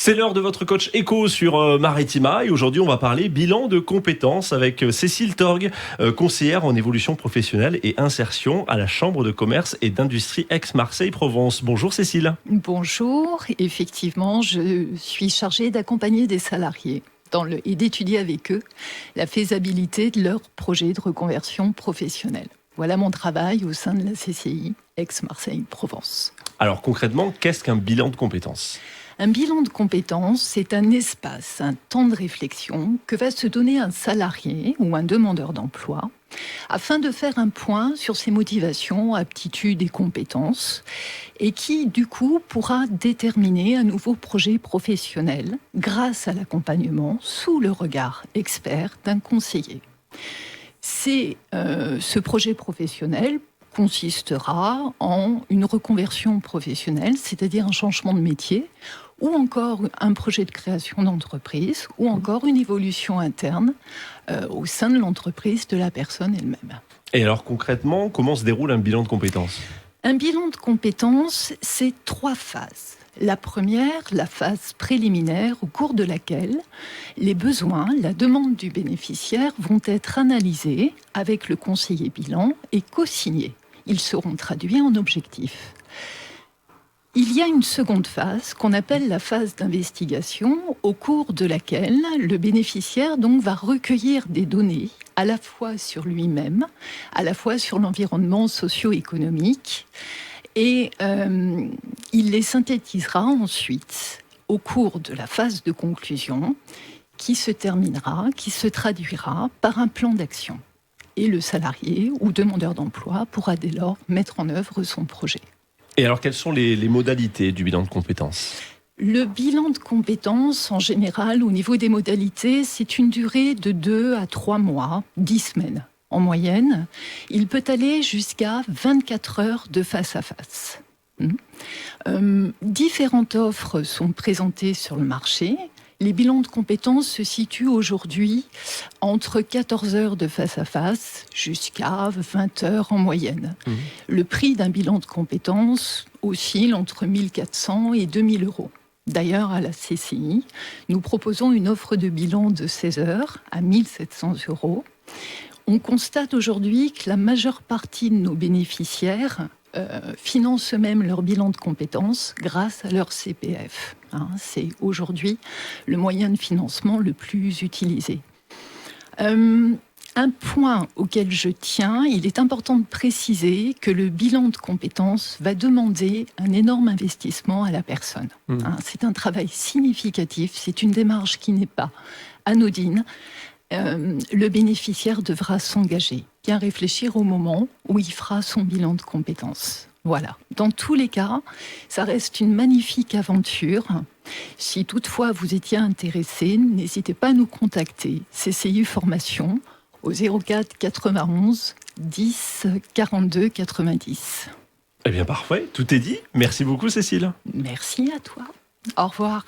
C'est l'heure de votre coach éco sur Maritima et aujourd'hui on va parler bilan de compétences avec Cécile Torgue, conseillère en évolution professionnelle et insertion à la Chambre de commerce et d'industrie Aix-Marseille-Provence. Bonjour Cécile. Bonjour, effectivement je suis chargée d'accompagner des salariés et d'étudier avec eux la faisabilité de leur projet de reconversion professionnelle. Voilà mon travail au sein de la CCI Aix-Marseille-Provence. Alors concrètement, qu'est-ce qu'un bilan de compétences ? Un bilan de compétences, c'est un espace, un temps de réflexion que va se donner un salarié ou un demandeur d'emploi afin de faire un point sur ses motivations, aptitudes et compétences et qui, du coup, pourra déterminer un nouveau projet professionnel grâce à l'accompagnement sous le regard expert d'un conseiller. Ce projet professionnel consistera en une reconversion professionnelle, c'est-à-dire un changement de métier, ou encore un projet de création d'entreprise, ou encore une évolution interne au sein de l'entreprise de la personne elle-même. Et alors concrètement, comment se déroule un bilan de compétences ? Un bilan de compétences, c'est 3 phases. La première, la phase préliminaire, au cours de laquelle les besoins, la demande du bénéficiaire vont être analysés avec le conseiller bilan et co-signés. Ils seront traduits en objectifs. Il y a une seconde phase qu'on appelle la phase d'investigation, au cours de laquelle le bénéficiaire donc va recueillir des données à la fois sur lui-même, à la fois sur l'environnement socio-économique, et il les synthétisera ensuite au cours de la phase de conclusion qui se terminera, qui se traduira par un plan d'action. Et le salarié ou demandeur d'emploi pourra dès lors mettre en œuvre son projet. Et alors quelles sont les modalités du bilan de compétences ? Le bilan de compétences, en général, au niveau des modalités, c'est une durée de 2 à 3 mois, 10 semaines. En moyenne, il peut aller jusqu'à 24 heures de face à face. Différentes offres sont présentées sur le marché. Les bilans de compétences se situent aujourd'hui entre 14 heures de face à face jusqu'à 20 heures en moyenne. Le prix d'un bilan de compétences oscille entre 1 400 et 2 000 euros. D'ailleurs, à la CCI, nous proposons une offre de bilan de 16 heures à 1 700 euros. On constate aujourd'hui que la majeure partie de nos bénéficiaires financent eux-mêmes leur bilan de compétences grâce à leur CPF. C'est aujourd'hui le moyen de financement le plus utilisé. Un point auquel je tiens, il est important de préciser que le bilan de compétences va demander un énorme investissement à la personne. C'est un travail significatif, c'est une démarche qui n'est pas anodine. Le bénéficiaire devra s'engager, bien réfléchir au moment où il fera son bilan de compétences. Voilà. Dans tous les cas, ça reste une magnifique aventure. Si toutefois vous étiez intéressé, n'hésitez pas à nous contacter. CCI Formation au 04 91 10 42 90. Eh bien parfait, tout est dit. Merci beaucoup Cécile. Merci à toi. Au revoir.